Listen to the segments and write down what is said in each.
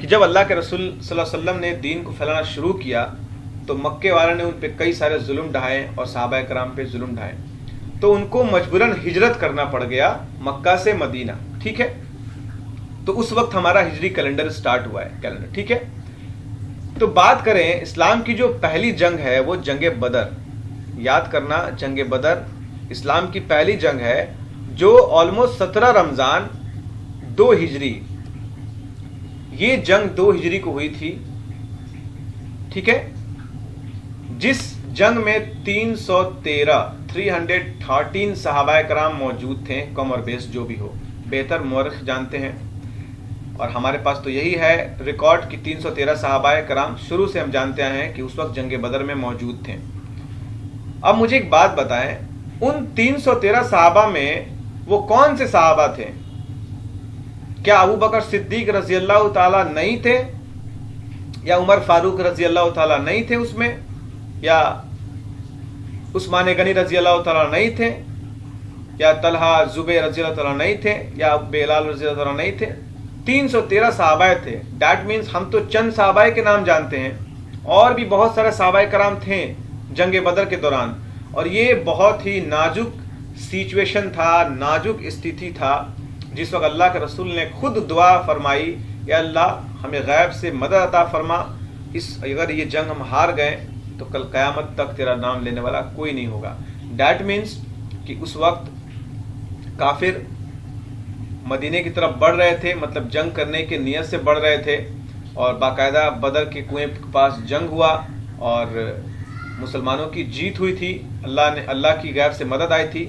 کہ جب اللہ کے رسول صلی اللہ علیہ وسلم نے دین کو پھیلانا شروع کیا تو مکے والوں نے ان پہ کئی سارے ظلم ڈھائے اور صحابہ کرام پہ ظلم ڈھائے، تو ان کو مجبوراً ہجرت کرنا پڑ گیا مکہ سے مدینہ، ٹھیک ہے؟ تو اس وقت ہمارا ہجری کیلنڈر سٹارٹ ہوا ہے، کیلنڈر، ٹھیک ہے؟ تو بات کریں اسلام کی جو پہلی جنگ ہے وہ جنگ بدر، یاد کرنا جنگ بدر اسلام کی پہلی جنگ ہے جو آلموسٹ 17 رمضان 2 ہجری، یہ جنگ 2 ہجری کو ہوئی تھی، ٹھیک ہے؟ جس جنگ میں 313 صحابہ کرام موجود تھے، کم اور بیش جو بھی ہو، بہتر مورخ جانتے ہیں، اور ہمارے پاس تو یہی ہے ریکارڈ کہ 313 صحابہ کرام شروع سے ہم جانتے ہیں کہ اس وقت جنگ بدر میں موجود تھے۔ اب مجھے ایک بات بتائیں، ان 313 صحابہ میں وہ کون سے صحابہ تھے؟ کیا ابو بکر صدیق رضی اللہ تعالیٰ نہیں تھے، یا عمر فاروق رضی اللہ تعالیٰ نہیں تھے اس میں، یا عثمان غنی رضی اللہ تعالیٰ نہیں تھے، یا طلحہ زبیر رضی اللہ تعالیٰ نہیں تھے، یا بلال رضی اللہ تعالیٰ نہیں تھے؟ 313 صحابہ تھے۔ دیٹ مینس ہم تو چند صحابہ کے نام جانتے ہیں، اور بھی بہت سارے صحابہ کرام تھے جنگ بدر کے دوران، اور یہ بہت ہی نازک سچویشن تھا، نازک استھتی تھا، جس وقت اللہ کے رسول نے خود دعا فرمائی، یا اللہ ہمیں غیب سے مدد عطا فرما، اگر یہ جنگ ہم ہار گئے تو کل قیامت تک تیرا نام لینے والا کوئی نہیں ہوگا۔ دیٹ مینس کہ اس وقت کافر مدینے کی طرف بڑھ رہے تھے، مطلب جنگ کرنے کے نیت سے بڑھ رہے تھے، اور باقاعدہ بدر کے کنویں کے پاس جنگ ہوا اور مسلمانوں کی جیت ہوئی تھی، اللہ کی غیب سے مدد آئی تھی،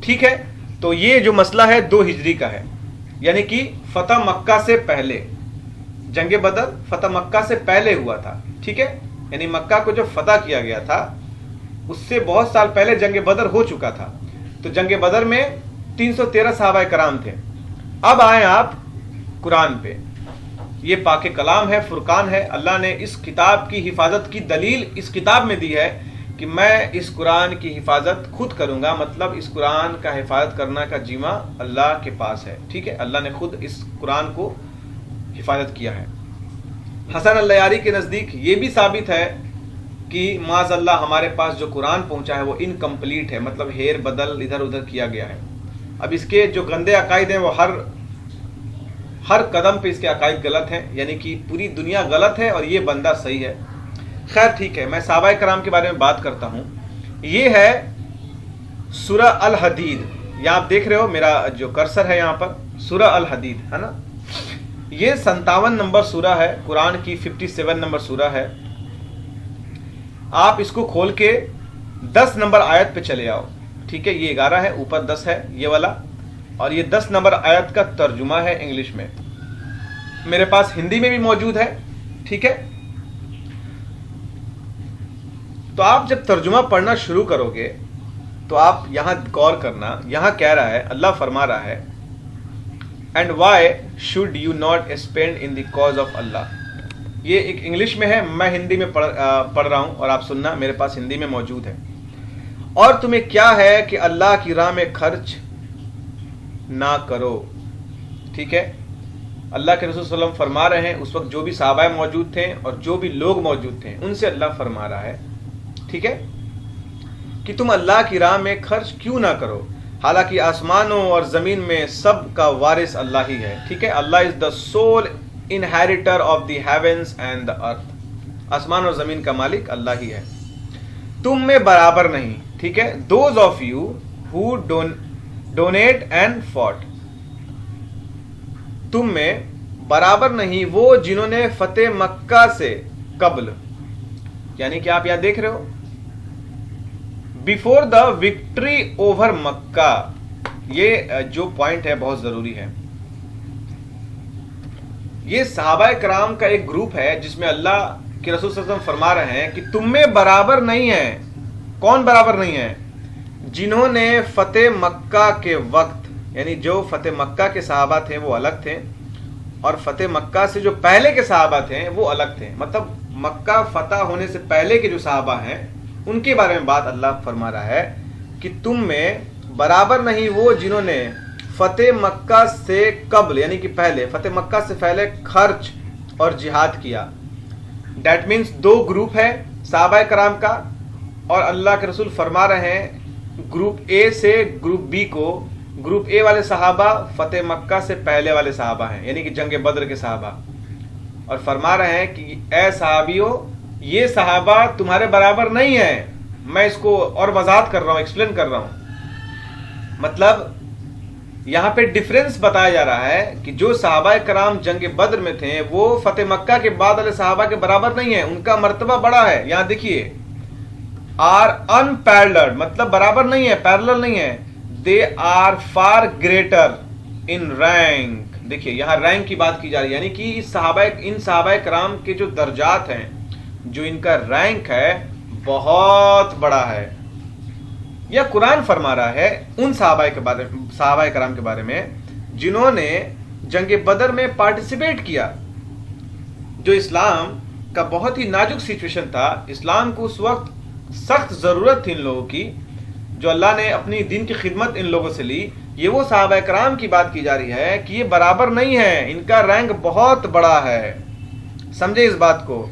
ٹھیک ہے؟ تو یہ جو مسئلہ ہے 2 ہجری کا ہے، یعنی کہ فتح مکہ سے پہلے، جنگ بدر فتح مکہ سے پہلے ہوا تھا، ٹھیک ہے؟ یعنی مکہ کو جو فتح کیا گیا تھا اس سے بہت سال پہلے جنگ بدر ہو چکا تھا۔ تو جنگ بدر میں 313 صحابہ کرام تھے۔ اب آئیں آپ قرآن پہ، یہ پاک کلام ہے، فرقان ہے، اللہ نے اس کتاب کی حفاظت کی دلیل اس کتاب میں دی ہے کہ میں اس قرآن کی حفاظت خود کروں گا، مطلب اس قرآن کا حفاظت کرنا کا ذمہ اللہ کے پاس ہے، ٹھیک ہے؟ اللہ نے خود اس قرآن کو حفاظت کیا ہے۔ حسن اللیاری کے نزدیک یہ بھی ثابت ہے کہ معاذ اللہ ہمارے پاس جو قرآن پہنچا ہے وہ انکمپلیٹ ہے، مطلب ہیر بدل ادھر ادھر کیا گیا ہے۔ اب اس کے جو گندے عقائد ہیں وہ ہر قدم پہ اس کے عقائد غلط ہیں، یعنی کہ پوری دنیا غلط ہے اور یہ بندہ صحیح ہے۔ خیر ٹھیک ہے، میں صحابہ کرام کے بارے میں بات کرتا ہوں۔ یہ ہے سورہ الحدید، یہاں آپ دیکھ رہے ہو میرا جو کرسر ہے یہاں پر، سورہ الحدید ہے نا، یہ 57 نمبر سورہ ہے، قرآن کی 57 نمبر سورہ ہے۔ آپ اس کو کھول کے 10 نمبر آیت پہ چلے آؤ، ٹھیک ہے؟ یہ 11 ہے، اوپر 10 ہے یہ والا، اور یہ 10 نمبر آیت کا ترجمہ ہے انگلش میں، میرے پاس ہندی میں بھی موجود ہے، ٹھیک ہے؟ تو آپ جب ترجمہ پڑھنا شروع کرو گے تو آپ یہاں غور کرنا، یہاں کہہ رہا ہے، اللہ فرما رہا ہے and why should you not spend in the cause of Allah. یہ ایک انگلش میں ہے، میں ہندی میں پڑھ رہا ہوں اور آپ سننا، میرے پاس ہندی میں موجود ہے۔ اور تمہیں کیا ہے کہ اللہ کی راہ میں خرچ نہ کرو، ٹھیک ہے؟ اللہ کے رسول صلی اللہ علیہ وسلم فرما رہے ہیں، اس وقت جو بھی صحابہ موجود تھے اور جو بھی لوگ موجود تھے ان سے اللہ فرما رہا ہے، ٹھیک ہے، کہ تم اللہ کی راہ میں خرچ کیوں نہ کرو، حالانکہ آسمانوں اور زمین میں سب کا وارث اللہ ہی ہے، ٹھیک ہے؟ Allah is the sole inheritor of the heavens and the earth, آسمان اور زمین کا مالک اللہ ہی ہے۔ تم میں برابر نہیں، ٹھیک ہے؟ Those of you who donate and fight, تم میں برابر نہیں وہ جنہوں نے فتح مکہ سے قبل، یعنی کہ آپ یہاں دیکھ رہے ہو بیفور دا وکٹری اوور مکہ، یہ جو پوائنٹ ہے بہت ضروری ہے۔ یہ صحابہ کرام کا ایک گروپ ہے جس میں اللہ کے رسول صلی اللہ علیہ وسلم فرما رہے ہیں کہ تم میں برابر نہیں ہے، کون برابر نہیں ہے؟ جنہوں نے فتح مکہ کے وقت، یعنی جو فتح مکہ کے صحابہ تھے وہ الگ تھے، اور فتح مکہ سے جو پہلے کے صحابہ تھے وہ الگ تھے، مطلب مکہ فتح ہونے سے پہلے کے جو صحابہ ہیں ان کے بارے میں بات اللہ فرما رہا ہے کہ تم میں برابر نہیں وہ جنہوں نے فتح مکہ سے قبل، یعنی کہ پہلے، فتح مکہ سے پہلے خرچ اور جہاد کیا. دیٹ مینس دو گروپ ہے صحابہ کرام کا, اور اللہ کے رسول فرما رہے ہیں گروپ اے سے گروپ بی کو. گروپ اے والے صحابہ فتح مکہ سے پہلے والے صحابہ ہیں, یعنی کہ جنگ بدر کے صحابہ, اور فرما رہے ہیں کہ اے صحابیوں یہ صحابہ تمہارے برابر نہیں ہیں. میں اس کو اور وضاحت کر رہا ہوں, ایکسپلین کر رہا ہوں. مطلب یہاں پہ ڈفرنس بتایا جا رہا ہے کہ جو صحابہ کرام جنگ بدر میں تھے وہ فتح مکہ کے بعد والے صحابہ کے برابر نہیں ہیں, ان کا مرتبہ بڑا ہے. یہاں دیکھیے آر ان پیرلل, مطلب برابر نہیں ہے, پیرلل نہیں ہے. They are far greater in rank. دیکھیے یہاں رینک کی بات کی جا رہی ہے, یعنی کہ ان صحابہ کرام کے جو درجات ہیں, جو ان کا رینک ہے بہت بڑا ہے. یا قرآن فرما رہا ہے ان صحابہ کرام کے بارے میں جنہوں نے جنگ بدر میں پارٹیسپیٹ کیا. جو اسلام کا بہت ہی نازک سچویشن تھا, اسلام کو اس وقت سخت ضرورت تھی ان لوگوں کی, جو اللہ نے اپنی دین کی خدمت ان لوگوں سے لی. یہ وہ صحابہ کرام کی بات کی جا رہی ہے کہ یہ برابر نہیں ہے, ان کا رینک بہت بڑا ہے. سمجھے اس بات کو.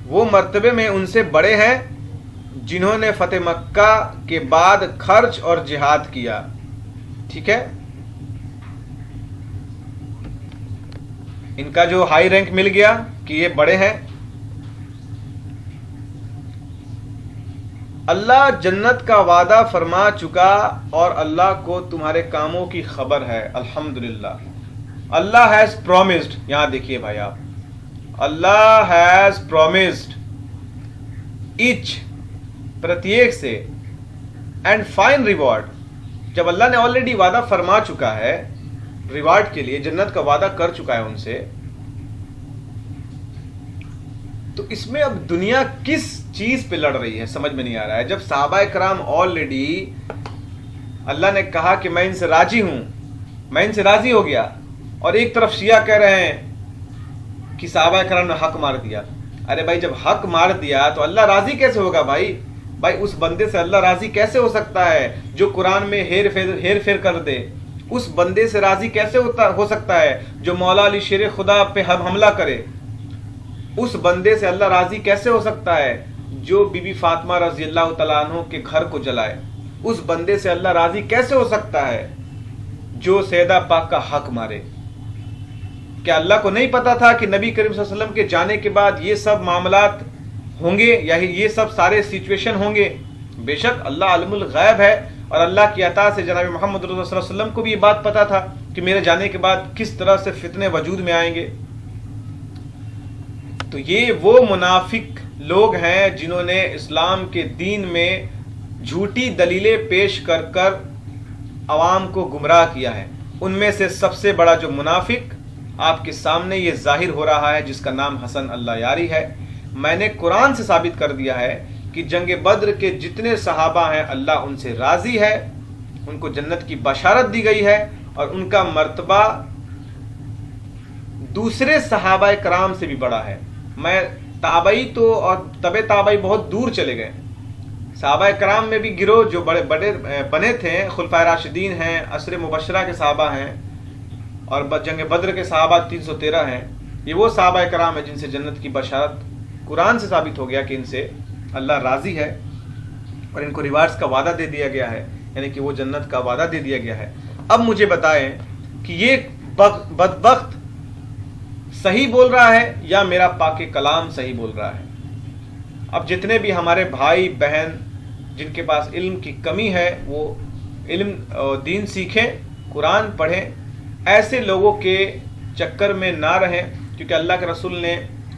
وہ مرتبے میں ان سے بڑے ہیں جنہوں نے فتح مکہ کے بعد خرچ اور جہاد کیا. ٹھیک ہے, ان کا جو ہائی رینک مل گیا کہ یہ بڑے ہیں. اللہ جنت کا وعدہ فرما چکا اور اللہ کو تمہارے کاموں کی خبر ہے. الحمدللہ اللہ ہیز پرومسڈ. یہاں دیکھیے بھائی آپ, اللہ ہیز پرومسڈ ایچ پرتیک سے اینڈ فائن ریوارڈ. جب اللہ نے آلریڈی وعدہ فرما چکا ہے ریوارڈ کے لیے, جنت کا وعدہ کر چکا ہے ان سے, تو اس میں اب دنیا کس چیز پہ لڑ رہی ہے سمجھ میں نہیں آ رہا ہے. جب صحابہ کرام آلریڈی اللہ نے کہا کہ میں ان سے راضی ہوں, میں ان سے راضی ہو گیا, اور ایک طرف شیعہ کہہ رہے ہیں کہ صحابہ کرام نے حق مار دیا. ارے بھائی جب حق مار دیا تو اللہ راضی کیسے ہوگا بھائی اس بندے سے اللہ راضی کیسے ہو سکتا ہے جو قرآن میں ہیر پھیر کر دے. اس بندے سے راضی کیسے ہو سکتا ہے جو مولا علی شیر خدا پہ حملہ کرے. اس بندے سے اللہ راضی کیسے ہو سکتا ہے جو بی بی فاطمہ رضی اللہ تعالیٰ عنہ کے گھر کو جلائے. اس بندے سے اللہ راضی کیسے ہو سکتا ہے جو سیدہ پاک کا حق مارے. کیا اللہ کو نہیں پتا تھا کہ نبی کریم صلی اللہ علیہ وسلم کے جانے کے بعد یہ سب معاملات ہوں گے, یا یہ سب سارے سچویشن ہوں گے؟ بے شک اللہ عالم الغیب ہے, اور اللہ کی عطا سے جناب محمد رسول اللہ صلی اللہ علیہ وسلم کو بھی یہ بات پتا تھا کہ میرے جانے کے بعد کس طرح سے فتنے وجود میں آئیں گے. تو یہ وہ منافق لوگ ہیں جنہوں نے اسلام کے دین میں جھوٹی دلیلیں پیش کر کر عوام کو گمراہ کیا ہے. ان میں سے سب سے بڑا جو منافق آپ کے سامنے یہ ظاہر ہو رہا ہے, جس کا نام حسن اللہ یاری ہے. میں نے قرآن سے ثابت کر دیا ہے کہ جنگ بدر کے جتنے صحابہ ہیں اللہ ان سے راضی ہے, ان کو جنت کی بشارت دی گئی ہے, اور ان کا مرتبہ دوسرے صحابہ کرام سے بھی بڑا ہے. میں تابعی تو اور تبع تابعی بہت دور چلے گئے. صحابہ کرام میں بھی گروہ جو بڑے بڑے بنے تھے, خلفائے راشدین ہیں, عشر مبشرہ کے صحابہ ہیں, اور جنگ بدر کے صحابہ 313 ہیں. یہ وہ صحابہ کرام ہیں جن سے جنت کی بشارت قرآن سے ثابت ہو گیا کہ ان سے اللہ راضی ہے, اور ان کو ریوارڈز کا وعدہ دے دیا گیا ہے, یعنی کہ وہ جنت کا وعدہ دے دیا گیا ہے. اب مجھے بتائیں کہ یہ بدبخت صحیح بول رہا ہے یا میرا پاک کلام صحیح بول رہا ہے؟ اب جتنے بھی ہمارے بھائی بہن جن کے پاس علم کی کمی ہے وہ علم دین سیکھیں, قرآن پڑھیں, ایسے لوگوں کے چکر میں نہ رہیں, کیونکہ اللہ کے رسول نے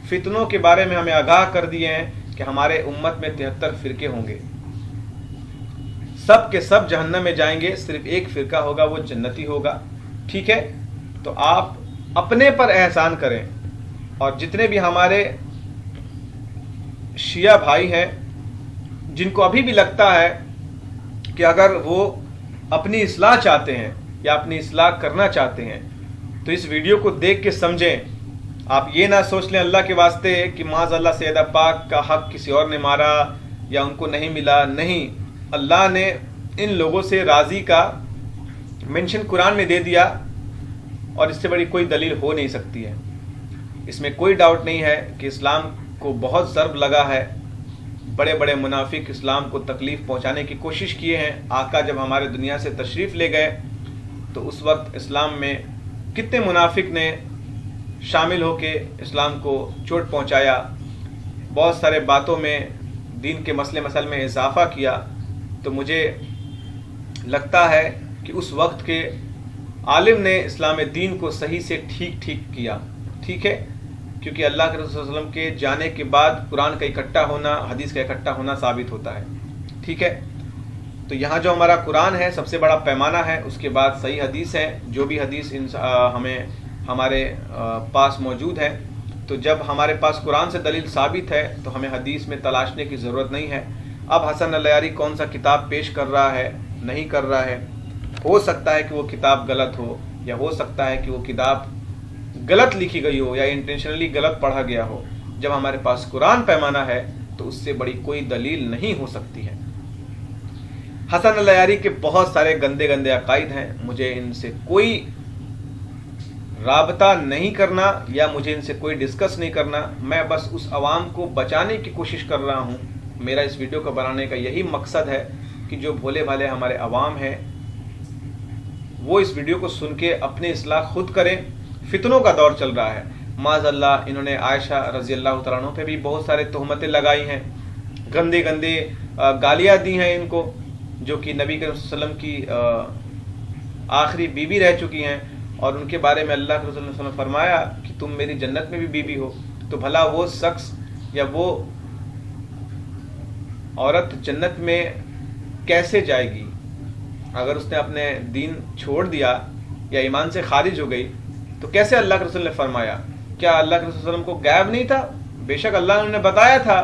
فتنوں کے بارے میں ہمیں آگاہ کر دیے ہیں کہ ہمارے امت میں 73 فرقے ہوں گے, سب کے سب جہنم میں جائیں گے, صرف ایک فرقہ ہوگا وہ جنتی ہوگا. ٹھیک ہے, تو آپ اپنے پر احسان کریں, اور جتنے بھی ہمارے شیعہ بھائی ہیں جن کو ابھی بھی لگتا ہے کہ اگر وہ اپنی اصلاح چاہتے ہیں یا اپنی اصلاح کرنا چاہتے ہیں تو اس ویڈیو کو دیکھ کے سمجھیں. آپ یہ نہ سوچ لیں اللہ کے واسطے کہ معاذ اللہ سیدہ پاک کا حق کسی اور نے مارا یا ان کو نہیں ملا. نہیں, اللہ نے ان لوگوں سے راضی کا مینشن قرآن میں دے دیا اور اس سے بڑی کوئی دلیل ہو نہیں سکتی ہے۔ اس میں کوئی ڈاؤٹ نہیں ہے کہ اسلام کو بہت ضرب لگا ہے، بڑے بڑے منافق اسلام کو تکلیف پہنچانے کی کوشش کیے ہیں۔ آقا جب ہمارے دنیا سے تشریف لے گئے تو اس وقت اسلام میں کتنے منافق نے شامل ہو کے اسلام کو چوٹ پہنچایا، بہت سارے باتوں میں دین کے مسئلے مسائل میں اضافہ کیا۔ تو مجھے لگتا ہے کہ اس وقت کے عالم نے اسلام دین کو صحیح سے ٹھیک کیا، ٹھیک ہے، کیونکہ اللہ کے رسول صلی اللہ علیہ وسلم کے جانے کے بعد قرآن کا اکٹھا ہونا، حدیث کا اکٹھا ہونا ثابت ہوتا ہے، ٹھیک ہے۔ تو یہاں جو ہمارا قرآن ہے سب سے بڑا پیمانہ ہے، اس کے بعد صحیح حدیث ہے، جو بھی حدیث ہمیں ہمارے پاس موجود ہے۔ تو جب ہمارے پاس قرآن سے دلیل ثابت ہے تو ہمیں حدیث میں تلاشنے کی ضرورت نہیں ہے۔ اب حسن العیاری کون سا کتاب پیش کر رہا ہے، نہیں کر رہا ہے، ہو سکتا ہے کہ وہ کتاب غلط ہو، یا ہو سکتا ہے کہ وہ کتاب غلط لکھی گئی ہو یا انٹینشنلی غلط پڑھا گیا ہو۔ جب ہمارے پاس قرآن پیمانہ ہے تو اس سے بڑی کوئی دلیل نہیں ہو سکتی ہے۔ حسن العیاری کے بہت سارے گندے گندے عقائد ہیں، مجھے ان سے کوئی رابطہ نہیں کرنا یا مجھے ان سے کوئی ڈسکس نہیں کرنا۔ میں بس اس عوام کو بچانے کی کوشش کر رہا ہوں۔ میرا اس ویڈیو کو بنانے کا یہی مقصد ہے کہ جو بھولے بھالے ہمارے عوام ہیں وہ اس ویڈیو کو سن کے اپنی اصلاح خود کریں۔ فتنوں کا دور چل رہا ہے، معاذ اللہ انہوں نے عائشہ رضی اللہ تعالیٰ عنہ پہ بھی بہت سارے تہمتیں لگائی ہیں، گندے گندے گالیاں دی ہیں ان کو، جو کہ نبی کریم صلی اللہ علیہ وسلم کی آخری بیوی رہ چکی ہیں، اور ان کے بارے میں اللہ کے رسول صلی اللہ علیہ وسلم نے فرمایا کہ تم میری جنت میں بھی بیوی ہو۔ تو بھلا وہ شخص یا وہ عورت جنت میں کیسے جائے گی؟ اگر اس نے اپنے دین چھوڑ دیا یا ایمان سے خارج ہو گئی تو کیسے اللہ کے رسول نے فرمایا؟ کیا اللہ کے رسول صلی اللہ علیہ وسلم کو غائب نہیں تھا؟ بے شک اللہ نے بتایا تھا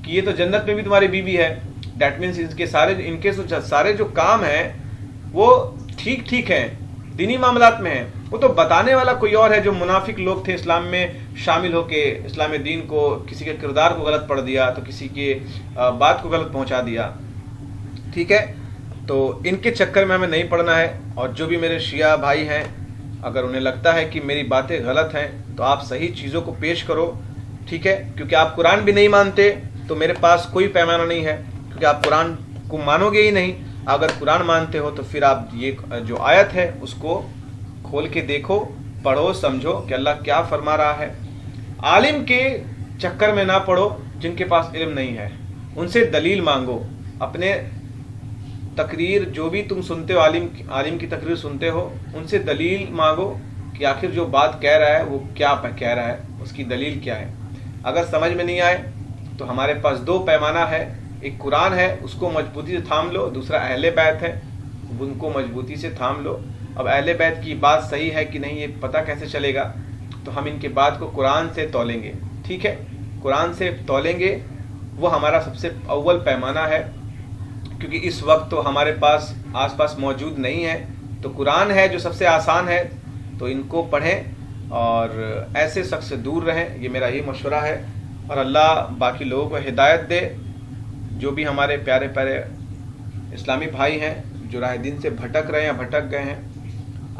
کہ یہ تو جنت میں بھی تمہاری بیوی ہے۔ دیٹ مینس ان کے سارے جو کام ہیں وہ ٹھیک ہیں، دینی معاملات میں ہیں۔ وہ تو بتانے والا کوئی اور ہے، جو منافق لوگ تھے اسلام میں شامل ہو کے اسلام دین کو، کسی کے کردار کو غلط پڑھ دیا تو کسی کی بات کو غلط پہنچا دیا، ٹھیک ہے۔ تو ان کے چکر میں ہمیں نہیں پڑنا ہے۔ اور جو بھی میرے شیعہ بھائی ہیں، اگر انہیں لگتا ہے کہ میری باتیں غلط ہیں تو آپ صحیح چیزوں کو پیش کرو، ٹھیک ہے، کیونکہ آپ قرآن بھی نہیں مانتے تو میرے پاس کوئی پیمانہ نہیں ہے، کیونکہ آپ قرآن کو مانو گے ہی نہیں۔ اگر قرآن مانتے ہو تو پھر آپ یہ جو آیت ہے اس کو کھول کے دیکھو، پڑھو، سمجھو کہ اللہ کیا فرما رہا ہے۔ عالم کے چکر میں نہ پڑو جن کے پاس علم نہیں ہے، ان سے دلیل مانگو۔ اپنے تقریر جو بھی تم سنتے ہو، عالم کی تقریر سنتے ہو، ان سے دلیل مانگو کہ آخر جو بات کہہ رہا ہے وہ کیا کہہ رہا ہے، اس کی دلیل کیا ہے۔ اگر سمجھ میں نہیں آئے تو ہمارے پاس دو پیمانہ ہے، ایک قرآن ہے اس کو مضبوطی سے تھام لو، دوسرا اہل بیت ہے ان کو مضبوطی سے تھام لو۔ اب اہل بیت کی بات صحیح ہے کہ نہیں یہ پتہ کیسے چلے گا؟ تو ہم ان کی بات کو قرآن سے تولیں گے، ٹھیک ہے، قرآن سے تولیں گے، وہ ہمارا سب سے اول پیمانہ ہے، کیونکہ اس وقت تو ہمارے پاس آس پاس موجود نہیں ہے۔ تو قرآن ہے جو سب سے آسان ہے، تو ان کو پڑھیں اور ایسے شخص سے دور رہیں، یہ میرا ہی مشورہ ہے۔ اور اللہ باقی لوگوں کو ہدایت دے، جو بھی ہمارے پیارے پیارے اسلامی بھائی ہیں جو راہ دین سے بھٹک رہے ہیں یا بھٹک گئے ہیں۔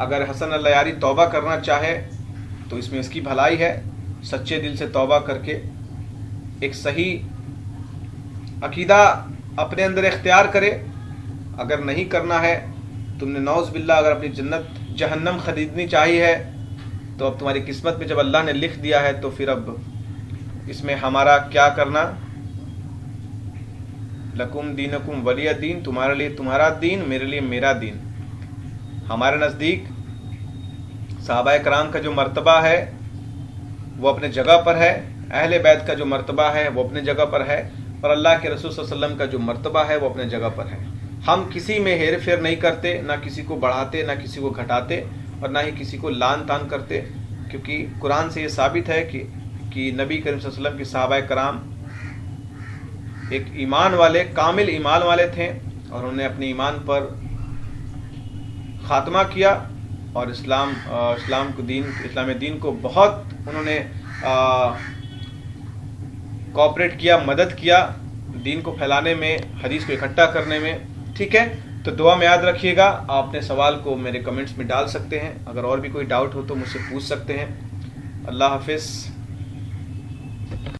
اگر حسن العیاری توبہ کرنا چاہے تو اس میں اس کی بھلائی ہے، سچے دل سے توبہ کر کے ایک صحیح عقیدہ اپنے اندر اختیار کرے۔ اگر نہیں کرنا ہے، تم نے نعوذ باللہ اگر اپنی جنت جہنم خریدنی چاہی ہے تو اب تمہاری قسمت میں جب اللہ نے لکھ دیا ہے تو پھر اب اس میں ہمارا کیا کرنا؟ لکم دینکم ولی دین، تمہارے لیے تمہارا دین، میرے لیے میرا دین۔ ہمارے نزدیک صحابہ کرام کا جو مرتبہ ہے وہ اپنے جگہ پر ہے، اہل بیت کا جو مرتبہ ہے وہ اپنے جگہ پر ہے، اور اللہ کے رسول صلی اللہ علیہ وسلم کا جو مرتبہ ہے وہ اپنے جگہ پر ہے۔ ہم کسی میں ہیر پھیر نہیں کرتے، نہ کسی کو بڑھاتے نہ کسی کو گھٹاتے، اور نہ ہی کسی کو لان تان کرتے، کیونکہ قرآن سے یہ ثابت ہے کہ نبی کریم صلی اللہ علیہ وسلم کے صحابہ کرام ایک ایمان والے، کامل ایمان والے تھے، اور انہوں نے اپنے ایمان پر خاتمہ کیا، اور اسلام دین کو بہت انہوں نے کوآپریٹ کیا، مدد کیا دین کو پھیلانے میں، حدیث کو اکٹھا کرنے میں، ٹھیک ہے۔ تو دعا میں یاد رکھیے گا. آپ اپنے سوال کو میرے کمنٹس میں ڈال سکتے ہیں. اگر اور بھی کوئی ڈاؤٹ ہو تو مجھ سے پوچھ سکتے ہیں. اللہ حافظ.